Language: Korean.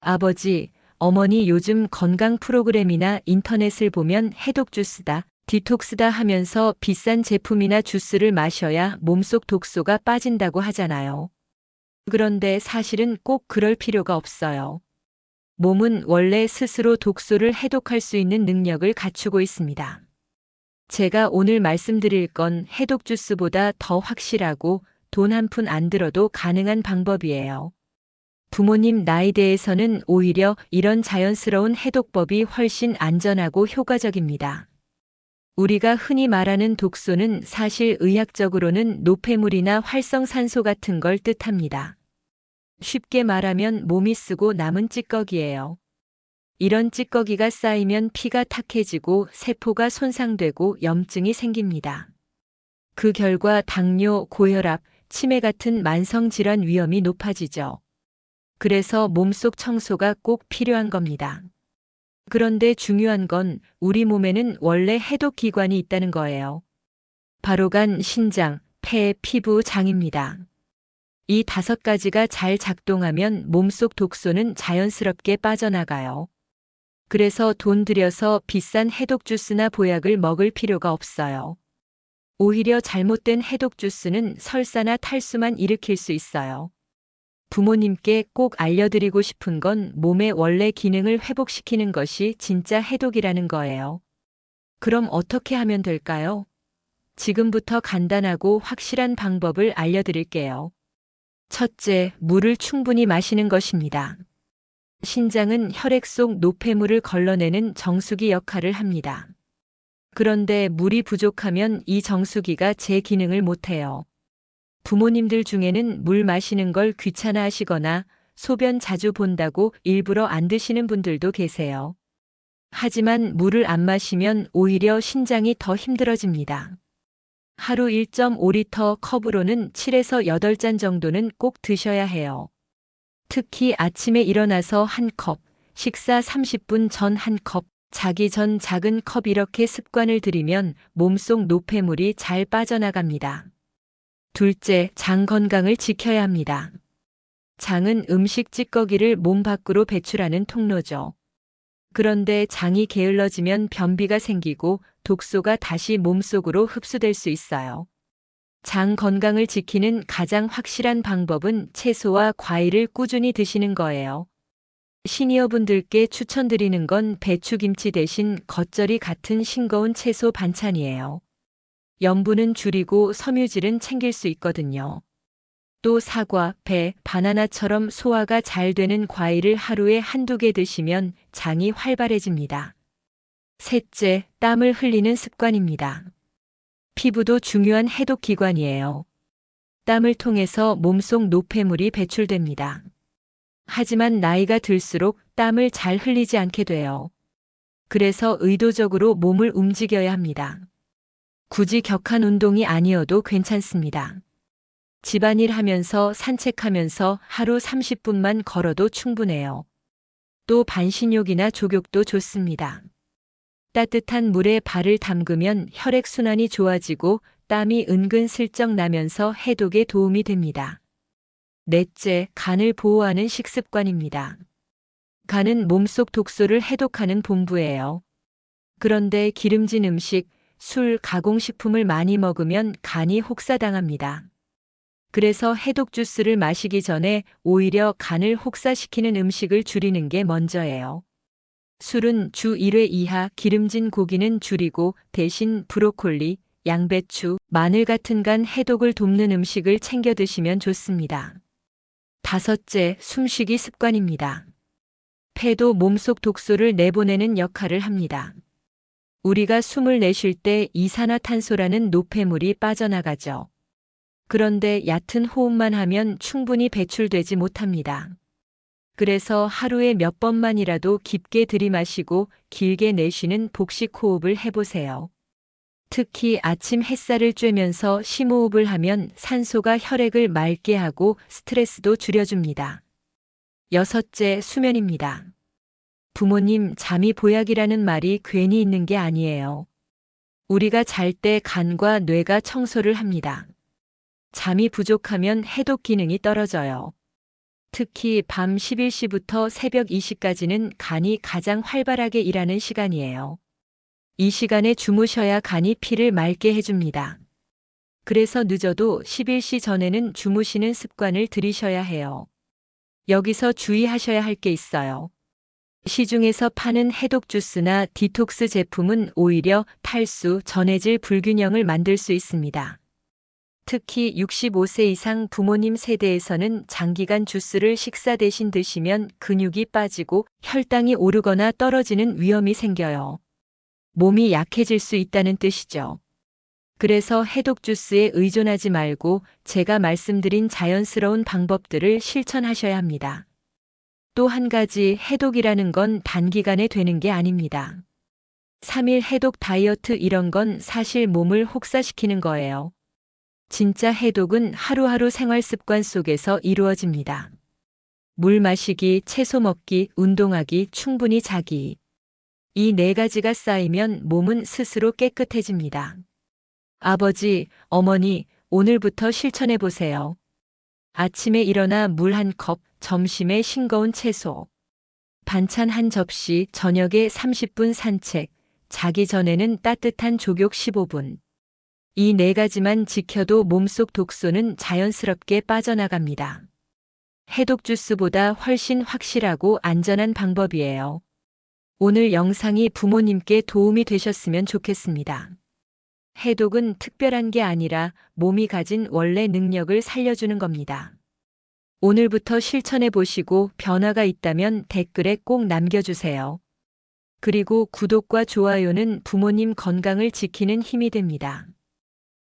아버지, 어머니 요즘 건강 프로그램이나 인터넷을 보면 해독 주스다, 디톡스다 하면서 비싼 제품이나 주스를 마셔야 몸속 독소가 빠진다고 하잖아요. 그런데 사실은 꼭 그럴 필요가 없어요. 몸은 원래 스스로 독소를 해독할 수 있는 능력을 갖추고 있습니다. 제가 오늘 말씀드릴 건 해독 주스보다 더 확실하고 돈 한 푼 안 들어도 가능한 방법이에요. 부모님 나이대에서는 오히려 이런 자연스러운 해독법이 훨씬 안전하고 효과적입니다. 우리가 흔히 말하는 독소는 사실 의학적으로는 노폐물이나 활성산소 같은 걸 뜻합니다. 쉽게 말하면 몸이 쓰고 남은 찌꺼기예요. 이런 찌꺼기가 쌓이면 피가 탁해지고 세포가 손상되고 염증이 생깁니다. 그 결과 당뇨, 고혈압, 치매 같은 만성질환 위험이 높아지죠. 그래서 몸속 청소가 꼭 필요한 겁니다. 그런데 중요한 건 우리 몸에는 원래 해독 기관이 있다는 거예요. 바로 간, 신장, 폐, 피부, 장입니다. 이 5가지가 잘 작동하면 몸속 독소는 자연스럽게 빠져나가요. 그래서 돈 들여서 비싼 해독 주스나 보약을 먹을 필요가 없어요. 오히려 잘못된 해독 주스는 설사나 탈수만 일으킬 수 있어요. 부모님께 꼭 알려드리고 싶은 건 몸의 원래 기능을 회복시키는 것이 진짜 해독이라는 거예요. 그럼 어떻게 하면 될까요? 지금부터 간단하고 확실한 방법을 알려드릴게요. 첫째, 물을 충분히 마시는 것입니다. 신장은 혈액 속 노폐물을 걸러내는 정수기 역할을 합니다. 그런데 물이 부족하면 이 정수기가 제 기능을 못해요. 부모님들 중에는 물 마시는 걸 귀찮아 하시거나 소변 자주 본다고 일부러 안 드시는 분들도 계세요. 하지만 물을 안 마시면 오히려 신장이 더 힘들어집니다. 하루 1.5리터 컵으로는 7에서 8잔 정도는 꼭 드셔야 해요. 특히 아침에 일어나서 한 컵, 식사 30분 전 한 컵, 자기 전 작은 컵 이렇게 습관을 들이면 몸속 노폐물이 잘 빠져나갑니다. 둘째, 장 건강을 지켜야 합니다. 장은 음식 찌꺼기를 몸 밖으로 배출하는 통로죠. 그런데 장이 게을러지면 변비가 생기고 독소가 다시 몸속으로 흡수될 수 있어요. 장 건강을 지키는 가장 확실한 방법은 채소와 과일을 꾸준히 드시는 거예요. 시니어분들께 추천드리는 건 배추김치 대신 겉절이 같은 싱거운 채소 반찬이에요. 염분은 줄이고 섬유질은 챙길 수 있거든요. 또 사과, 배, 바나나처럼 소화가 잘 되는 과일을 하루에 1~2개 드시면 장이 활발해집니다. 셋째, 땀을 흘리는 습관입니다. 피부도 중요한 해독 기관이에요. 땀을 통해서 몸속 노폐물이 배출됩니다. 하지만 나이가 들수록 땀을 잘 흘리지 않게 돼요. 그래서 의도적으로 몸을 움직여야 합니다. 굳이 격한 운동이 아니어도 괜찮습니다. 집안일 하면서 산책하면서 하루 30분만 걸어도 충분해요. 또 반신욕이나 족욕도 좋습니다. 따뜻한 물에 발을 담그면 혈액순환이 좋아지고 땀이 은근슬쩍 나면서 해독에 도움이 됩니다. 넷째, 간을 보호하는 식습관입니다. 간은 몸속 독소를 해독하는 본부예요. 그런데 기름진 음식, 술, 가공식품을 많이 먹으면 간이 혹사당합니다. 그래서 해독 주스를 마시기 전에 오히려 간을 혹사시키는 음식을 줄이는 게 먼저예요. 술은 주 1회 이하, 기름진 고기는 줄이고 대신 브로콜리, 양배추, 마늘 같은 간 해독을 돕는 음식을 챙겨 드시면 좋습니다. 다섯째, 숨쉬기 습관입니다. 폐도 몸속 독소를 내보내는 역할을 합니다. 우리가 숨을 내쉴 때 이산화탄소라는 노폐물이 빠져나가죠. 그런데 얕은 호흡만 하면 충분히 배출되지 못합니다. 그래서 하루에 몇 번만이라도 깊게 들이마시고 길게 내쉬는 복식 호흡을 해보세요. 특히 아침 햇살을 쬐면서 심호흡을 하면 산소가 혈액을 맑게 하고 스트레스도 줄여줍니다. 여섯째, 수면입니다. 부모님, 잠이 보약이라는 말이 괜히 있는 게 아니에요. 우리가 잘 때 간과 뇌가 청소를 합니다. 잠이 부족하면 해독 기능이 떨어져요. 특히 밤 11시부터 새벽 2시까지는 간이 가장 활발하게 일하는 시간이에요. 이 시간에 주무셔야 간이 피를 맑게 해줍니다. 그래서 늦어도 11시 전에는 주무시는 습관을 들이셔야 해요. 여기서 주의하셔야 할 게 있어요. 시중에서 파는 해독 주스나 디톡스 제품은 오히려 탈수, 전해질 불균형을 만들 수 있습니다. 특히 65세 이상 부모님 세대에서는 장기간 주스를 식사 대신 드시면 근육이 빠지고 혈당이 오르거나 떨어지는 위험이 생겨요. 몸이 약해질 수 있다는 뜻이죠. 그래서 해독 주스에 의존하지 말고 제가 말씀드린 자연스러운 방법들을 실천하셔야 합니다. 또 한 가지, 해독이라는 건 단기간에 되는 게 아닙니다. 3일 해독 다이어트 이런 건 사실 몸을 혹사시키는 거예요. 진짜 해독은 하루하루 생활 습관 속에서 이루어집니다. 물 마시기, 채소 먹기, 운동하기, 충분히 자기. 이 4가지가 쌓이면 몸은 스스로 깨끗해집니다. 아버지, 어머니, 오늘부터 실천해 보세요. 아침에 일어나 물 1컵, 점심에 싱거운 채소, 반찬 1접시, 저녁에 30분 산책, 자기 전에는 따뜻한 족욕 15분. 이 4가지만 지켜도 몸속 독소는 자연스럽게 빠져나갑니다. 해독 주스보다 훨씬 확실하고 안전한 방법이에요. 오늘 영상이 부모님께 도움이 되셨으면 좋겠습니다. 해독은 특별한 게 아니라 몸이 가진 원래 능력을 살려주는 겁니다. 오늘부터 실천해 보시고 변화가 있다면 댓글에 꼭 남겨주세요. 그리고 구독과 좋아요는 부모님 건강을 지키는 힘이 됩니다.